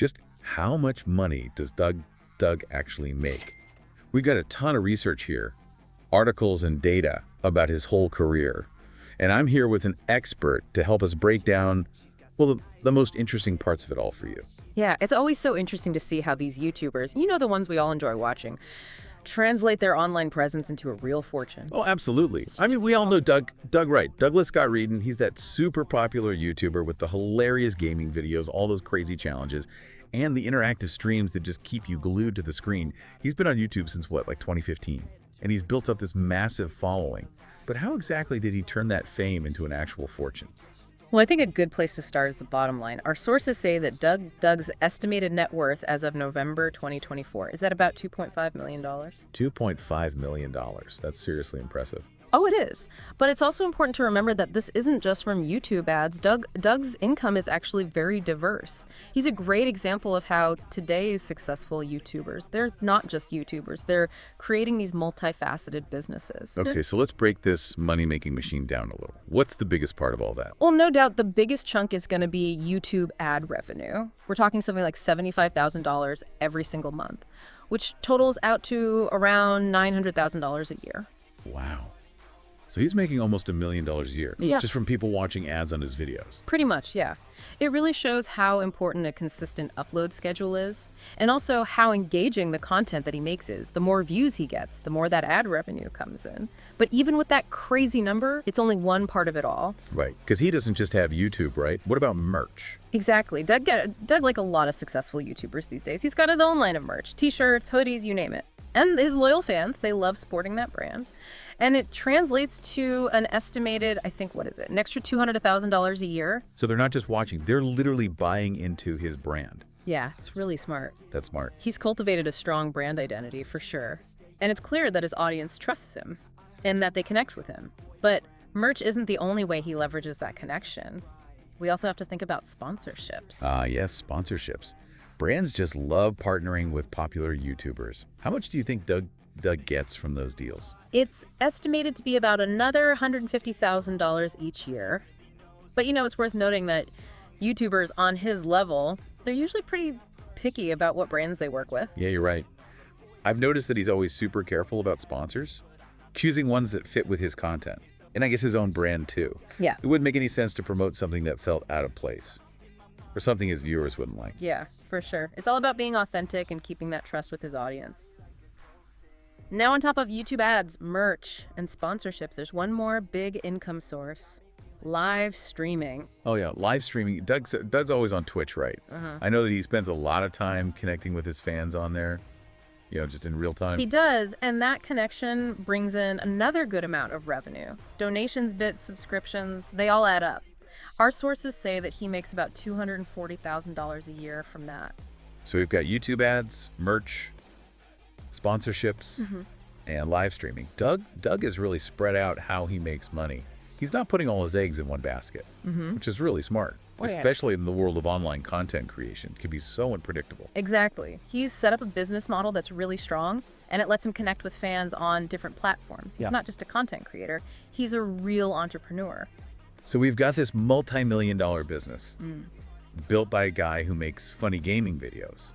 Just how much money does DougDoug actually make? We've got a ton of research here, articles and data about his whole career. And I'm here with an expert to help us break down, well, the most interesting parts of it all for you. Yeah, it's always so interesting to see how these YouTubers, the ones we all enjoy watching, translate their online presence into a real fortune. Oh, absolutely. I mean, we all know Doug, right? Douglas Scott Reedon, he's that super popular YouTuber with the hilarious gaming videos, all those crazy challenges, and the interactive streams that just keep you glued to the screen. He's been on YouTube since, what, like 2015? And he's built up this massive following. But how exactly did he turn that fame into an actual fortune? Well, I think a good place to start is the bottom line. Our sources say that DougDoug's estimated net worth as of November 2024 is at about $2.5 million. $2.5 million. That's seriously impressive. Oh, it is. But it's also important to remember that this isn't just from YouTube ads. Doug's income is actually very diverse. He's a great example of how today's successful YouTubers, they're not just YouTubers, they're creating these multifaceted businesses. Okay, so let's break this money-making machine down a little. What's the biggest part of all that? Well, no doubt the biggest chunk is going to be YouTube ad revenue. We're talking something like $75,000 every single month, which totals out to around $900,000 a year. Wow. So he's making almost $1 million a year, Yeah. just from people watching ads on his videos. Pretty much, yeah. It really shows how important a consistent upload schedule is, and also how engaging the content that he makes is. The more views he gets, the more that ad revenue comes in. But even with that crazy number, it's only one part of it all. Right, because he doesn't just have YouTube, right? What about merch? Exactly. Doug, like a lot of successful YouTubers these days, he's got his own line of merch. T-shirts, hoodies, you name it. And his loyal fans, they love supporting that brand. And it translates to an estimated, I think, what is it, an extra $200 to $1,000 a year. So they're not just watching, they're literally buying into his brand. Yeah, it's really smart. That's smart. He's cultivated a strong brand identity for sure. And it's clear that his audience trusts him and that they connect with him. But merch isn't the only way he leverages that connection. We also have to think about sponsorships. Yes, sponsorships. Brands just love partnering with popular YouTubers. How much do you think Doug gets from those deals? It's estimated to be about another $150,000 each year. But it's worth noting that YouTubers on his level, they're usually pretty picky about what brands they work with. Yeah, you're right. I've noticed that he's always super careful about sponsors, choosing ones that fit with his content. And I guess his own brand too. Yeah. It wouldn't make any sense to promote something that felt out of place, or something his viewers wouldn't like. Yeah, for sure. It's all about being authentic and keeping that trust with his audience. Now on top of YouTube ads, merch, and sponsorships, there's one more big income source: live streaming. Oh yeah, live streaming. Doug's always on Twitch, right? I know that he spends a lot of time connecting with his fans on there, just in real time. He does, and that connection brings in another good amount of revenue. Donations, bits, subscriptions, they all add up. Our sources say that he makes about $240,000 a year from that. So we've got YouTube ads, merch, sponsorships, and live streaming. Doug has really spread out how he makes money. He's not putting all his eggs in one basket, which is really smart, especially in the world of online content creation. It can be so unpredictable. Exactly. He's set up a business model that's really strong, and it lets him connect with fans on different platforms. He's not just a content creator. He's a real entrepreneur. So we've got this multi-million-dollar business built by a guy who makes funny gaming videos.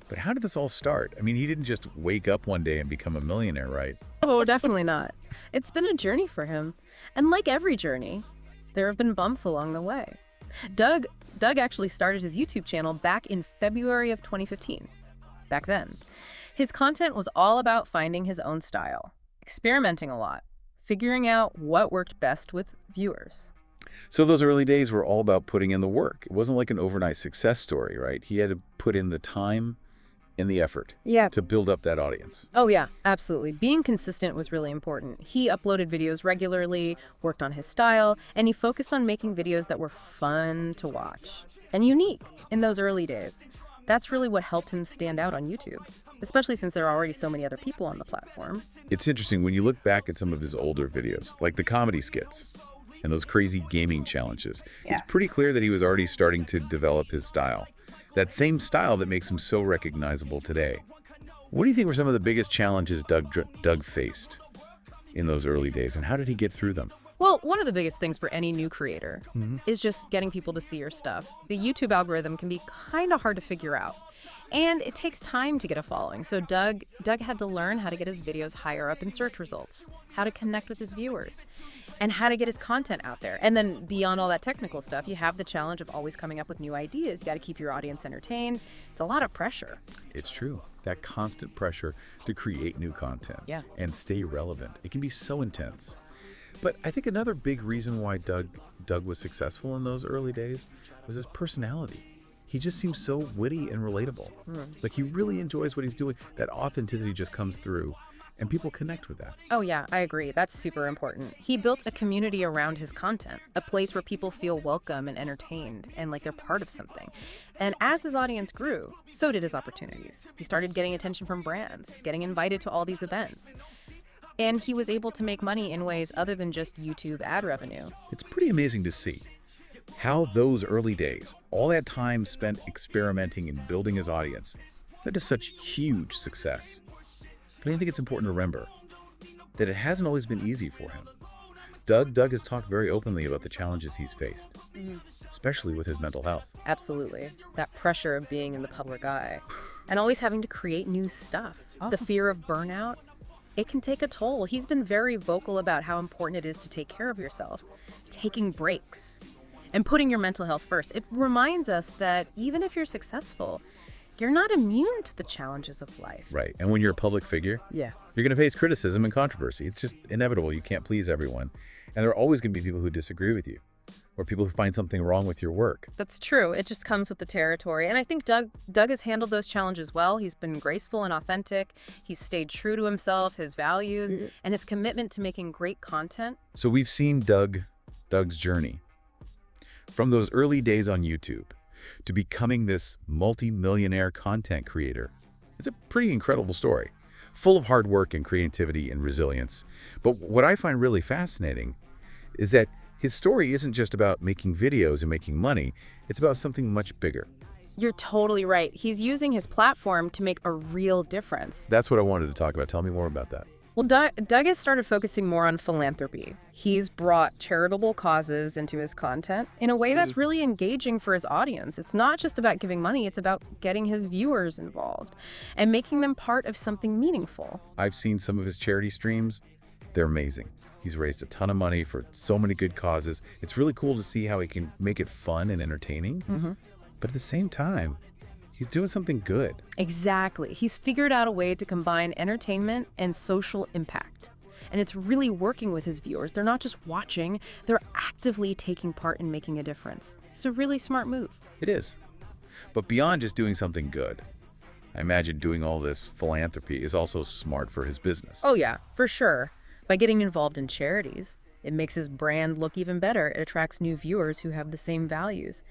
But how did this all start? I mean, he didn't just wake up one day and become a millionaire, right? Oh, definitely not. It's been a journey for him. And like every journey, there have been bumps along the way. Doug actually started his YouTube channel back in February of 2015. Back then, his content was all about finding his own style, experimenting a lot, figuring out what worked best with viewers. So those early days were all about putting in the work. It wasn't like an overnight success story, right? He had to put in the time and the effort to build up that audience. Oh yeah, absolutely. Being consistent was really important. He uploaded videos regularly, worked on his style, and he focused on making videos that were fun to watch and unique in those early days. That's really what helped him stand out on YouTube, especially since there are already so many other people on the platform. It's interesting when you look back at some of his older videos, like the comedy skits and those crazy gaming challenges. It's pretty clear that he was already starting to develop his style. That same style that makes him so recognizable today. What do you think were some of the biggest challenges Doug faced in those early days, and how did he get through them? Well, one of the biggest things for any new creator Mhm. is just getting people to see your stuff. The YouTube algorithm can be kind of hard to figure out, and it takes time to get a following. So Doug had to learn how to get his videos higher up in search results, how to connect with his viewers, and how to get his content out there. And then beyond all that technical stuff, you have the challenge of always coming up with new ideas. You got to keep your audience entertained. It's a lot of pressure. It's true. That constant pressure to create new content and stay relevant. It can be so intense. But I think another big reason why Doug was successful in those early days was his personality. He just seems so witty and relatable. Like, he really enjoys what he's doing. That authenticity just comes through, and people connect with that. Oh yeah, I agree. That's super important. He built a community around his content, a place where people feel welcome and entertained and like they're part of something. And as his audience grew, so did his opportunities. He started getting attention from brands, getting invited to all these events. And he was able to make money in ways other than just YouTube ad revenue. It's pretty amazing to see how those early days, all that time spent experimenting and building his audience, led to such huge success. But I think it's important to remember that it hasn't always been easy for him. Doug has talked very openly about the challenges he's faced, especially with his mental health. Absolutely. That pressure of being in the public eye and always having to create new stuff. The fear of burnout, it can take a toll. He's been very vocal about how important it is to take care of yourself, taking breaks, and putting your mental health first. It reminds us that even if you're successful, you're not immune to the challenges of life. Right. And when you're a public figure, Yeah. you're going to face criticism and controversy. It's just inevitable. You can't please everyone. And there are always going to be people who disagree with you, or people who find something wrong with your work. That's true. It just comes with the territory. And I think Doug has handled those challenges well. He's been graceful and authentic. He's stayed true to himself, his values, and his commitment to making great content. So we've seen Doug's journey from those early days on YouTube to becoming this multi-millionaire content creator. It's a pretty incredible story, full of hard work and creativity and resilience. But what I find really fascinating is that his story isn't just about making videos and making money. It's about something much bigger. You're totally right. He's using his platform to make a real difference. That's what I wanted to talk about. Tell me more about that. Well, Doug has started focusing more on philanthropy. He's brought charitable causes into his content in a way that's really engaging for his audience. It's not just about giving money, it's about getting his viewers involved and making them part of something meaningful. I've seen some of his charity streams. They're amazing. He's raised a ton of money for so many good causes. It's really cool to see how he can make it fun and entertaining. But at the same time, he's doing something good. Exactly. He's figured out a way to combine entertainment and social impact. And it's really working with his viewers. They're not just watching, they're actively taking part in making a difference. It's a really smart move. It is. But beyond just doing something good, I imagine doing all this philanthropy is also smart for his business. Oh yeah, for sure. By getting involved in charities, it makes his brand look even better. It attracts new viewers who have the same values.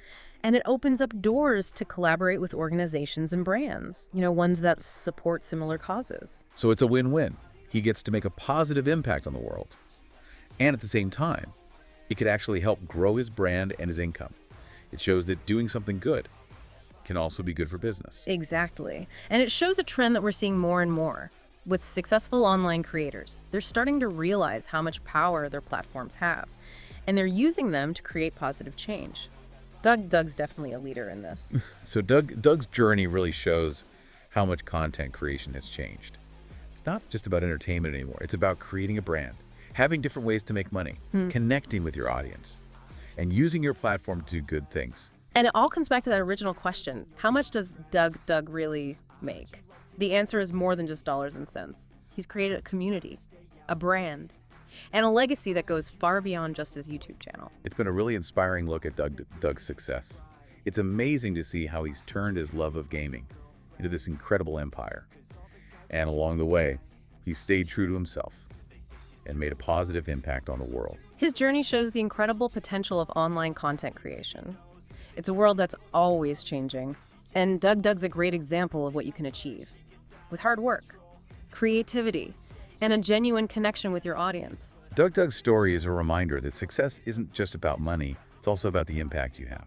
And it opens up doors to collaborate with organizations and brands, ones that support similar causes. So it's a win-win. He gets to make a positive impact on the world. And at the same time, it could actually help grow his brand and his income. It shows that doing something good can also be good for business. Exactly. And it shows a trend that we're seeing more and more. With successful online creators, they're starting to realize how much power their platforms have, and they're using them to create positive change. Doug's definitely a leader in this. So Doug's journey really shows how much content creation has changed. It's not just about entertainment anymore. It's about creating a brand, having different ways to make money, connecting with your audience, and using your platform to do good things. And it all comes back to that original question. How much does DougDoug really make? The answer is more than just dollars and cents. He's created a community, a brand, and a legacy that goes far beyond just his YouTube channel. It's been a really inspiring look at Doug's success. It's amazing to see how he's turned his love of gaming into this incredible empire. And along the way, he stayed true to himself and made a positive impact on the world. His journey shows the incredible potential of online content creation. It's a world that's always changing, and DougDoug's a great example of what you can achieve with hard work, creativity, and a genuine connection with your audience. DougDoug's story is a reminder that success isn't just about money, it's also about the impact you have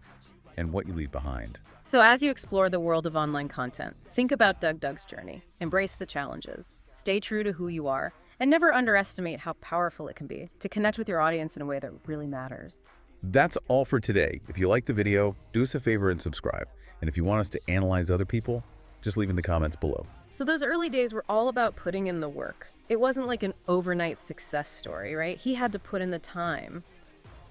and what you leave behind. So as you explore the world of online content, think about DougDoug's journey. Embrace the challenges, stay true to who you are, And never underestimate how powerful it can be to connect with your audience in a way that really matters. That's all for today. If you liked the video, do us a favor and subscribe. And if you want us to analyze other people, just leave in the comments below. So those early days were all about putting in the work. It wasn't like an overnight success story, right? He had to put in the time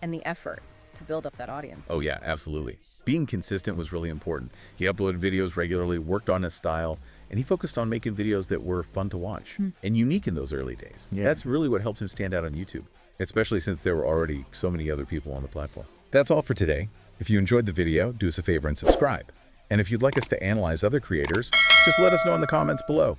and the effort to build up that audience. Oh yeah, absolutely. Being consistent was really important. He uploaded videos regularly, worked on his style, and he focused on making videos that were fun to watch and unique in those early days. Yeah. That's really what helped him stand out on YouTube, especially since there were already so many other people on the platform. That's all for today. If you enjoyed the video, do us a favor and subscribe. And if you'd like us to analyze other creators, just let us know in the comments below.